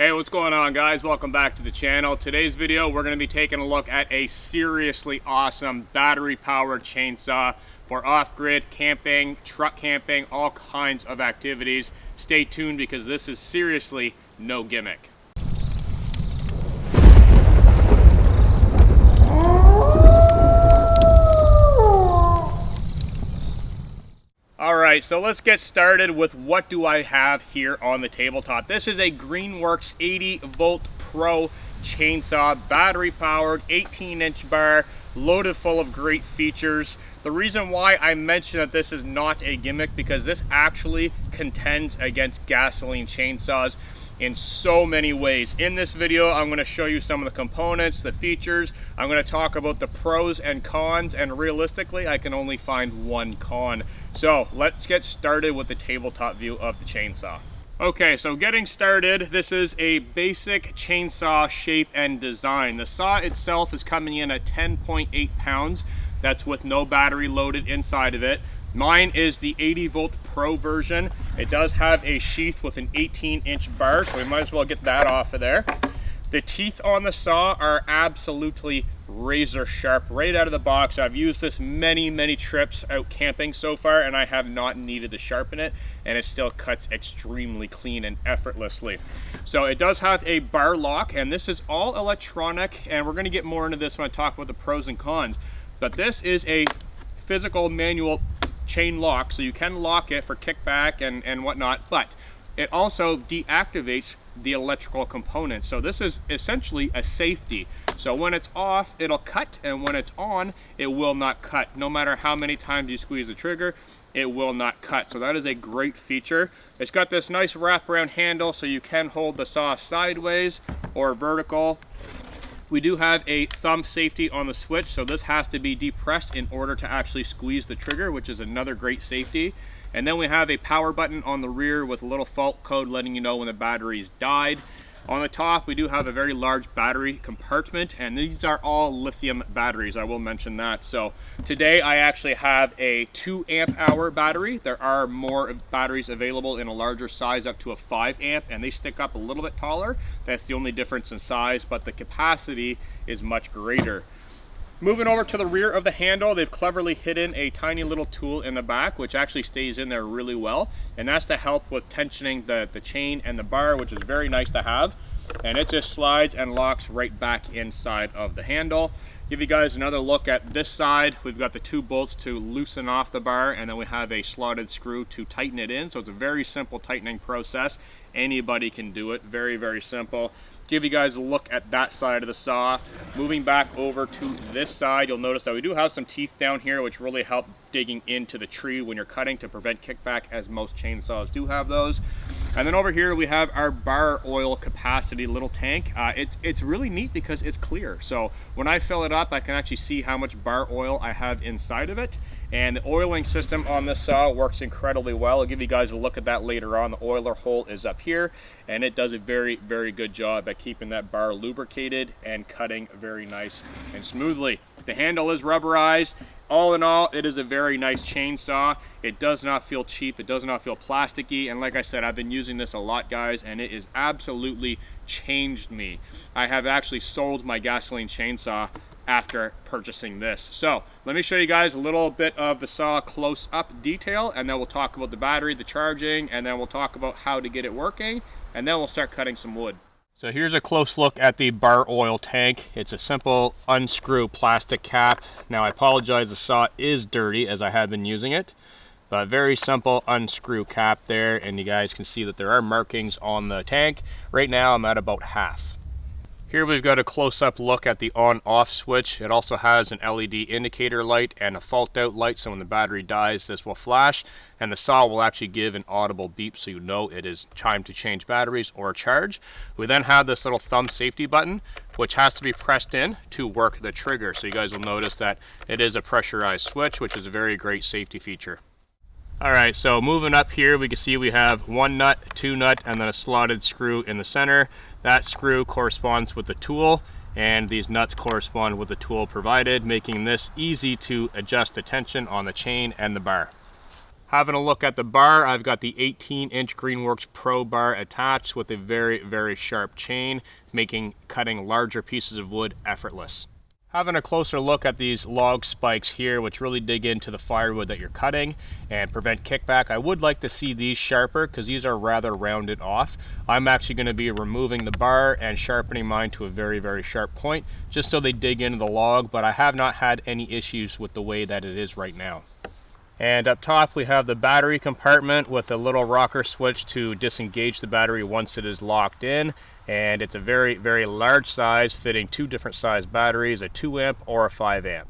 Hey, what's going on, guys? Welcome back to the channel. Today's video, we're going to be taking a look at a seriously awesome battery-powered chainsaw for off-grid camping, truck camping, all kinds of activities. Stay tuned because this is seriously no gimmick. Alright, so let's get started with what do I have here on the tabletop. This is a Greenworks 80 volt Pro chainsaw, battery powered, 18-inch bar, loaded full of great features. The reason why I mention that this is not a gimmick, because this actually contends against gasoline chainsaws in so many ways. In this video, I'm going to show you some of the components, the features. I'm going to talk about the pros and cons, and realistically, I can only find one con. So let's get started with the tabletop view of the chainsaw. Okay, so getting started, this is a basic chainsaw shape and design. The saw itself is coming in at 10.8 pounds. That's with no battery loaded inside of it. Mine is the 80 volt Pro version. It does have a sheath with an 18-inch bar, so we might as well get that off of there. The teeth on the saw are absolutely razor sharp right out of the box. I've used this many trips out camping so far, and I have not needed to sharpen it, and it still cuts extremely clean and effortlessly. So it does have a bar lock, and this is all electronic, and we're going to get more into this when I talk about the pros and cons. But this is a physical manual chain lock, so you can lock it for kickback and whatnot, but it also deactivates the electrical components. So this is essentially a safety. So when it's off, it'll cut, and when it's on, it will not cut. No matter how many times you squeeze the trigger, it will not cut. So that is a great feature. It's got this nice wraparound handle, so you can hold the saw sideways or vertical. We do have a thumb safety on the switch, so this has to be depressed in order to actually squeeze the trigger, which is another great safety. And then we have a power button on the rear with a little fault code letting you know when the battery's died. On the top, we do have a very large battery compartment, and these are all lithium batteries, I will mention that. So today I actually have a 2 amp hour battery. There are more batteries available in a larger size up to a 5 amp, and they stick up a little bit taller. That's the only difference in size, but the capacity is much greater. Moving over to the rear of the handle, they've cleverly hidden a tiny little tool in the back, which actually stays in there really well. And that's to help with tensioning the chain and the bar, which is very nice to have. And it just slides and locks right back inside of the handle. Give you guys another look at this side. We've got the 2 bolts to loosen off the bar, and then we have a slotted screw to tighten it in. So it's a very simple tightening process. Anybody can do it, very simple. Give you guys a look at that side of the saw. Moving back over to this side, you'll notice that we do have some teeth down here, which really help digging into the tree when you're cutting to prevent kickback, as most chainsaws do have those. And then over here we have our bar oil capacity little tank. It's really neat because it's clear. So when I fill it up, I can actually see how much bar oil I have inside of it. And the oiling system on this saw works incredibly well. I'll give you guys a look at that later on. The oiler hole is up here, and it does a very good job at keeping that bar lubricated and cutting very nice and smoothly. The handle is rubberized. All in all, it is a very nice chainsaw. It does not feel cheap. It does not feel plasticky. And like I said, I've been using this a lot, guys, and it has absolutely changed me. I have actually sold my gasoline chainsaw after purchasing this. So let me show you guys a little bit of the saw close-up detail, and then we'll talk about the battery, the charging, and then we'll talk about how to get it working, and then we'll start cutting some wood. So here's a close look at the bar oil tank. It's a simple unscrew plastic cap. Now I apologize, the saw is dirty as I have been using it, but very simple unscrew cap there, and you guys can see that there are markings on the tank. Right now I'm at about half. Here we've got a close-up look at the on-off switch. It also has an LED indicator light and a fault-out light, so when the battery dies, this will flash, and the saw will actually give an audible beep so you know it is time to change batteries or charge. We then have this little thumb safety button, which has to be pressed in to work the trigger. So you guys will notice that it is a pressurized switch, which is a very great safety feature. Alright, so moving up here, we can see we have 1 nut, 2 nut, and then a slotted screw in the center. That screw corresponds with the tool, and these nuts correspond with the tool provided, making this easy to adjust the tension on the chain and the bar. Having a look at the bar, I've got the 18-inch Greenworks Pro bar attached with a very, very sharp chain, making cutting larger pieces of wood effortless. Having a closer look at these log spikes here, which really dig into the firewood that you're cutting and prevent kickback, I would like to see these sharper because these are rather rounded off. I'm actually going to be removing the bar and sharpening mine to a very, very sharp point just so they dig into the log, but I have not had any issues with the way that it is right now. And up top we have the battery compartment with a little rocker switch to disengage the battery once it is locked in. And it's a very, very large size, fitting 2 different size batteries, a 2 amp or a 5 amp.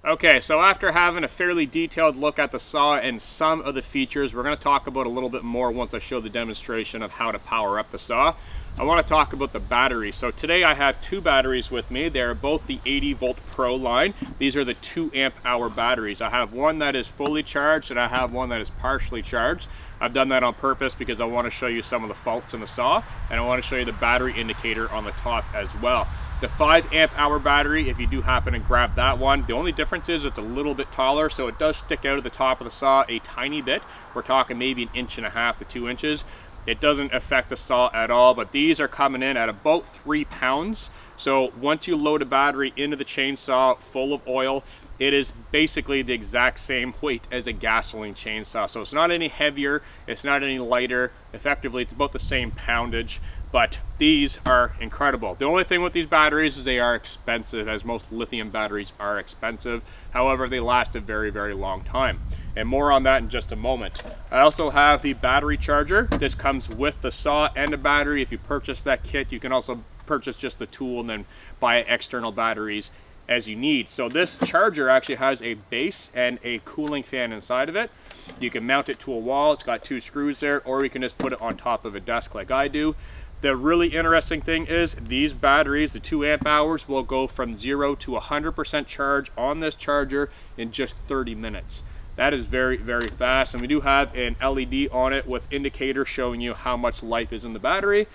Okay, so after having a fairly detailed look at the saw and some of the features, we're going to talk about a little bit more once I show the demonstration of how to power up the saw. I want to talk about the battery. So today I have 2 batteries with me. They're both the 80 volt Pro line. These are the 2 amp hour batteries. I have one that is fully charged and I have one that is partially charged. I've done that on purpose because I want to show you some of the faults in the saw, and I want to show you the battery indicator on the top as well. The 5 amp hour battery, if you do happen to grab that one, the only difference is it's a little bit taller, so it does stick out at the top of the saw a tiny bit. We're talking maybe 1.5 inches to 2 inches. It doesn't affect the saw at all, but these are coming in at about 3 pounds. So once you load a battery into the chainsaw full of oil, it is basically the exact same weight as a gasoline chainsaw. So it's not any heavier, it's not any lighter. Effectively, it's about the same poundage, but these are incredible. The only thing with these batteries is they are expensive, as most lithium batteries are expensive. However, they last a very, very long time. And more on that in just a moment. I also have the battery charger. This comes with the saw and the battery. If you purchase that kit, you can also purchase just the tool and then buy external batteries as you need. So this charger actually has a base and a cooling fan inside of it. You can mount it to a wall. It's got 2 screws there, or you can just put it on top of a desk like I do. The really interesting thing is these batteries, the 2 amp hours, will go from 0 to 100% charge on this charger in just 30 minutes. That is very, very fast. And we do have an LED on it with indicators showing you how much life is in the battery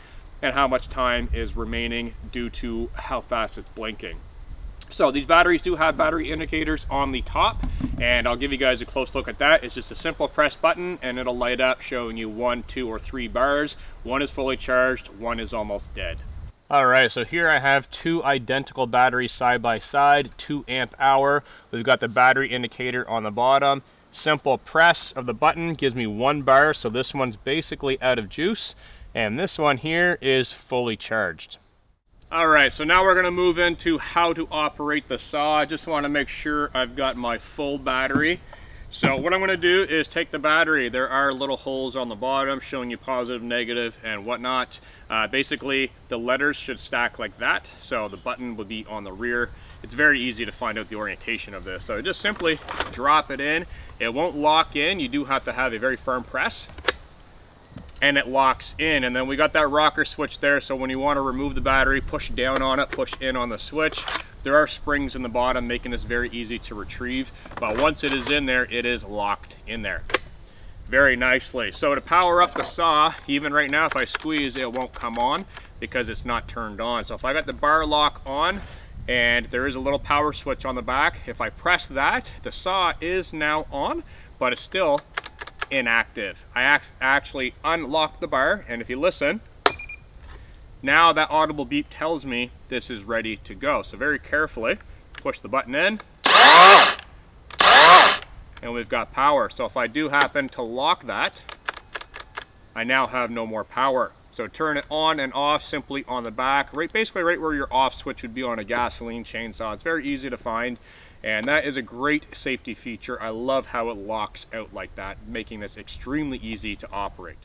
and how much time is remaining due to how fast it's blinking. So these batteries do have battery indicators on the top, and I'll give you guys a close look at that. It's just a simple press button and it'll light up showing you 1, 2, or 3 bars. One is fully charged, one is almost dead. All right, so here I have 2 identical batteries side by side, 2 amp hour. We've got the battery indicator on the bottom. Simple press of the button gives me 1 bar, so this one's basically out of juice, and this one here is fully charged. All right, so now we're gonna move into how to operate the saw. I just wanna make sure I've got my full battery. So what I'm gonna do is take the battery. There are little holes on the bottom showing you positive, negative, and whatnot. Basically, the letters should stack like that, so the button would be on the rear. It's very easy to find out the orientation of this. So just simply drop it in. It won't lock in. You do have to have a very firm press, and it locks in. And then we got that rocker switch there, so when you want to remove the battery, push down on it, push in on the switch. There are springs in the bottom making this very easy to retrieve, but once it is in there, it is locked in there very nicely. So to power up the saw, even right now if I squeeze, it won't come on because it's not turned on. So if I got the bar lock on, and there is a little power switch on the back, if I press that, the saw is now on, but it's still inactive. I actually unlocked the bar, and if you listen, now that audible beep tells me this is ready to go. So very carefully push the button in, and we've got power. So if I do happen to lock that, I now have no more power. So turn it on and off simply on the back, basically right where your off switch would be on a gasoline chainsaw. It's very easy to find, and that is a great safety feature. I love how it locks out like that, making this extremely easy to operate.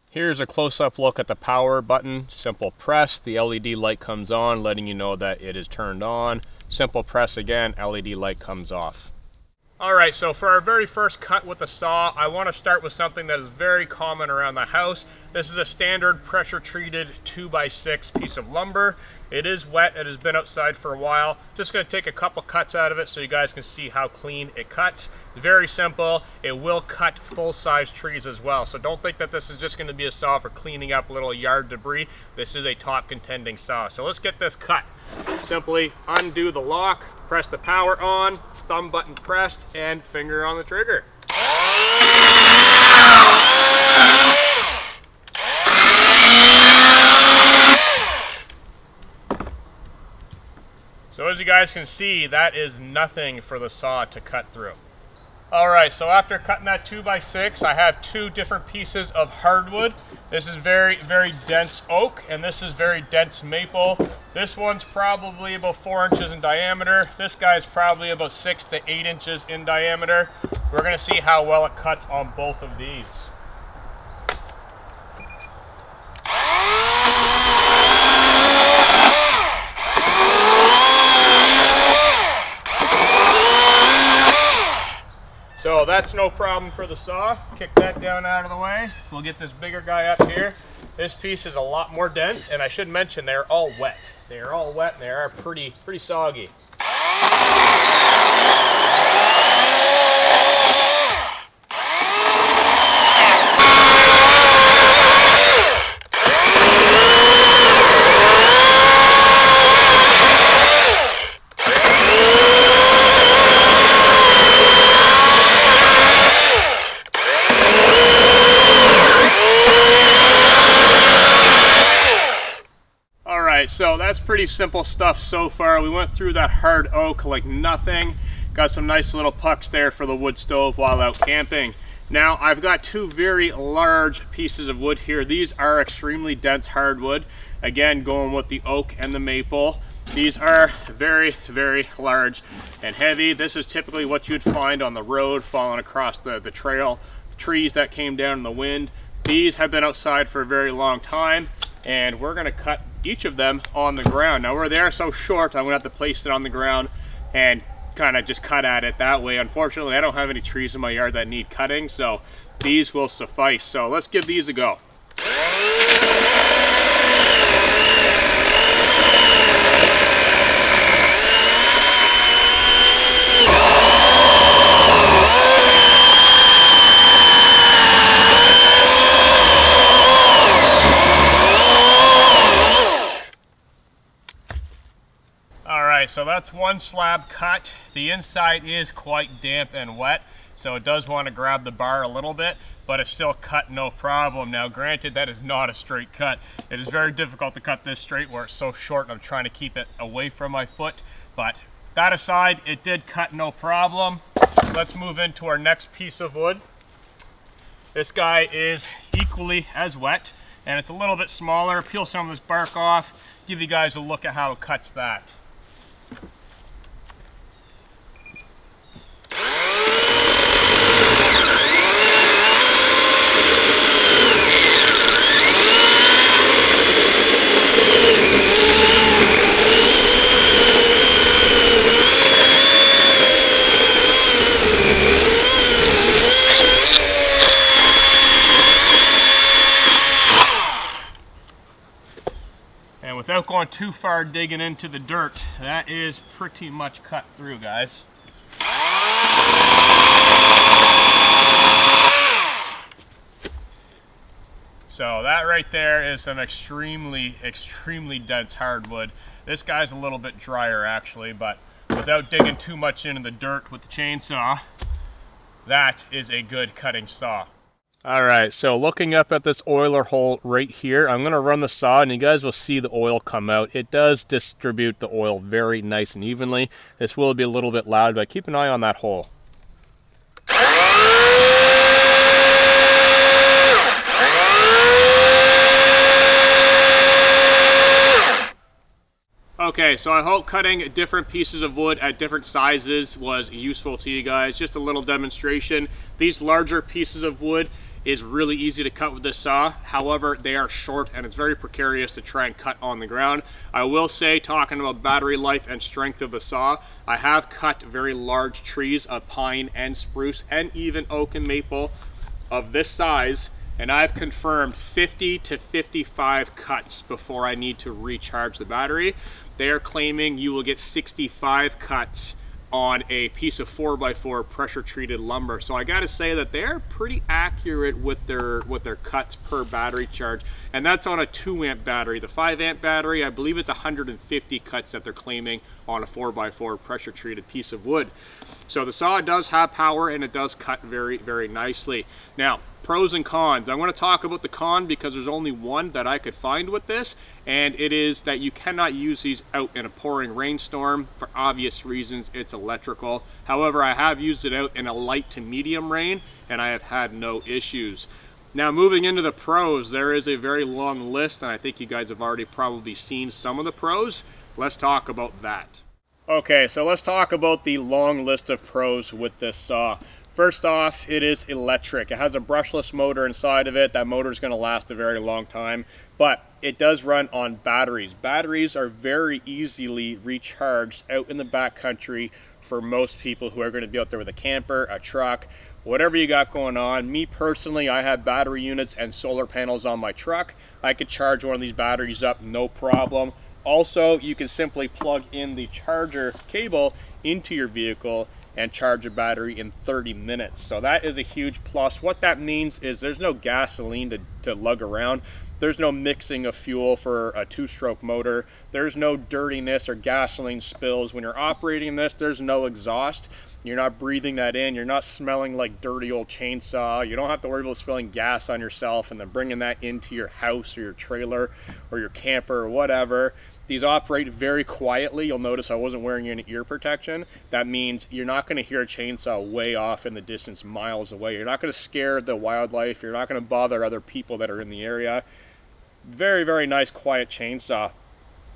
Here's a close-up look at the power button. Simple press, the LED light comes on, letting you know that it is turned on. Simple press again, LED light comes off. All right, so for our very first cut with the saw, I want to start with something that is very common around the house. This is a standard pressure-treated 2x6 piece of lumber. It is wet, it has been outside for a while. Just going to take a couple cuts out of it so you guys can see how clean it cuts. Very simple. It will cut full-size trees as well. So don't think that this is just going to be a saw for cleaning up little yard debris. This is a top contending saw. So let's get this cut. Simply undo the lock, press the power on, thumb button pressed, and finger on the trigger. as you guys can see, that is nothing for the saw to cut through. Alright, so after cutting that 2x6, I have two different pieces of hardwood. This is very, very dense oak, and this is very dense maple. This one's probably about 4 inches in diameter. This guy's probably about 6 to 8 inches in diameter. We're going to see how well it cuts on both of these. So that's no problem for the saw. Kick that down out of the way. We'll get this bigger guy up here. This piece is a lot more dense, and I should mention they're all wet. They are all wet and they are pretty soggy. So that's pretty simple stuff so far. We went through that hard oak like nothing. Got some nice little pucks there for the wood stove while out camping. Now I've got two very large pieces of wood here. These are extremely dense hardwood. Again, going with the oak and the maple. These are very, very large and heavy. This is typically what you'd find on the road falling across the trail. Trees that came down in the wind. These have been outside for a very long time, and we're gonna cut each of them on the ground. Now where they're so short, I'm gonna have to place it on the ground and kind of just cut at it that way. Unfortunately, I don't have any trees in my yard that need cutting, so these will suffice. So let's give these a go. So that's one slab cut. The inside is quite damp and wet, so it does want to grab the bar a little bit, but it's still cut no problem. Now granted, that is not a straight cut. It is very difficult to cut this straight where it's so short, and I'm trying to keep it away from my foot, but that aside, it did cut no problem. Let's move into our next piece of wood. This guy is equally as wet, and it's a little bit smaller. Peel some of this bark off, give you guys a look at how it cuts that. Without going too far digging into the dirt, that is pretty much cut through, guys. So that right there is some extremely dense hardwood. This guy's a little bit drier actually, but without digging too much into the dirt with the chainsaw, that is a good cutting saw. Alright, so looking up at this oiler hole right here, I'm going to run the saw and you guys will see the oil come out. It does distribute the oil very nice and evenly. This will be a little bit loud, but keep an eye on that hole. Okay, so I hope cutting different pieces of wood at different sizes was useful to you guys. Just a little demonstration. These larger pieces of wood is really easy to cut with this saw. However, they are short and it's very precarious to try and cut on the ground. I will say, talking about battery life and strength of the saw, I have cut very large trees of pine and spruce and even oak and maple of this size, and I've confirmed 50 to 55 cuts before I need to recharge the battery. They are claiming you will get 65 cuts on a piece of 4x4 pressure treated lumber. So I gotta say that they're pretty accurate with their cuts per battery charge, and that's on a 2-amp battery. The 5-amp battery, I believe it's 150 cuts that they're claiming on a 4x4 pressure treated piece of wood. So the saw does have power and it does cut very, very nicely. Now, pros and cons. I'm going to talk about the con because there's only one that I could find with this, and it is that you cannot use these out in a pouring rainstorm for obvious reasons. It's electrical. However, I have used it out in a light to medium rain, and I have had no issues. Now, moving into the pros, there is a very long list, and I think you guys have already probably seen some of the pros. Let's talk about that. Okay, so let's talk about the long list of pros with this saw. First off, it is electric. It has a brushless motor inside of it. That motor is going to last a very long time, but it does run on batteries. Batteries are very easily recharged out in the backcountry for most people who are going to be out there with a camper, a truck, whatever you got going on. Me personally, I have battery units and solar panels on my truck. I could charge one of these batteries up, no problem. Also, you can simply plug in the charger cable into your vehicle and charge a battery in 30 minutes. So that is a huge plus. What that means is there's no gasoline to lug around. There's no mixing of fuel for a two-stroke motor. There's no dirtiness or gasoline spills. When you're operating this, there's no exhaust. You're not breathing that in. You're not smelling like dirty old chainsaw. You don't have to worry about spilling gas on yourself and then bringing that into your house or your trailer or your camper or whatever. These operate very quietly. You'll notice I wasn't wearing any ear protection. That means you're not going to hear a chainsaw way off in the distance, miles away. You're not going to scare the wildlife. You're not going to bother other people that are in the area. Very, very nice, quiet chainsaw.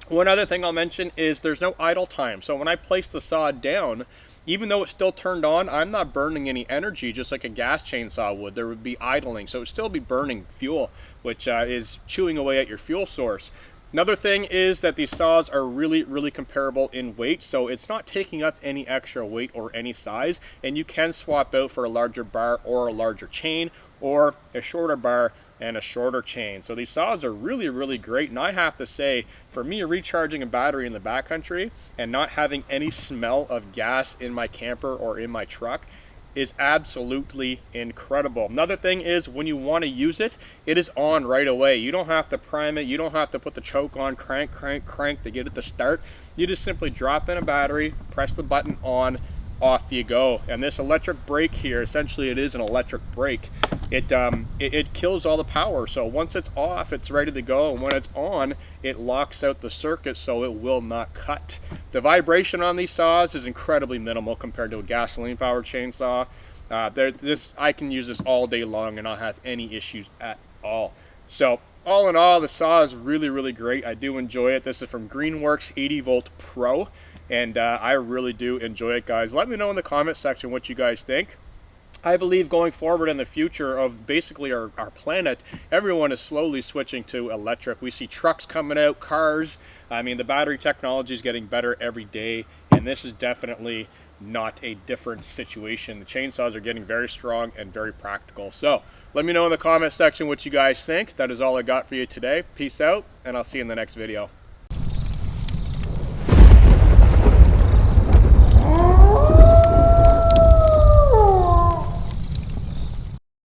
One other thing I'll mention is there's no idle time. So when I place the saw down, even though it's still turned on, I'm not burning any energy just like a gas chainsaw would. There would be idling, so it would still be burning fuel, which is chewing away at your fuel source. Another thing is that these saws are really, really comparable in weight, so it's not taking up any extra weight or any size, and you can swap out for a larger bar or a larger chain, or a shorter bar and a shorter chain. So these saws are really, really great, and I have to say, for me, recharging a battery in the backcountry and not having any smell of gas in my camper or in my truck is absolutely incredible. Another thing is when you want to use it, it is on right away. You don't have to prime it. You don't have to put the choke on, crank to get it to start. You just simply drop in a battery, press the button on, off you go. And this electric brake here, essentially it is an electric brake. It kills all the power. So once it's off, it's ready to go. And when it's on, it locks out the circuit so it will not cut. The vibration on these saws is incredibly minimal compared to a gasoline powered chainsaw. I can use this all day long and not have any issues at all. So all in all, the saw is really, really great. I do enjoy it. This is from Greenworks 80 Volt Pro. And I really do enjoy it, guys. Let me know in the comment section what you guys think. I believe going forward in the future of basically our planet, everyone is slowly switching to electric. We see trucks coming out, cars. I mean, the battery technology is getting better every day, and this is definitely not a different situation. The chainsaws are getting very strong and very practical. So let me know in the comment section what you guys think. That is all I got for you today. Peace out, and I'll see you in the next video.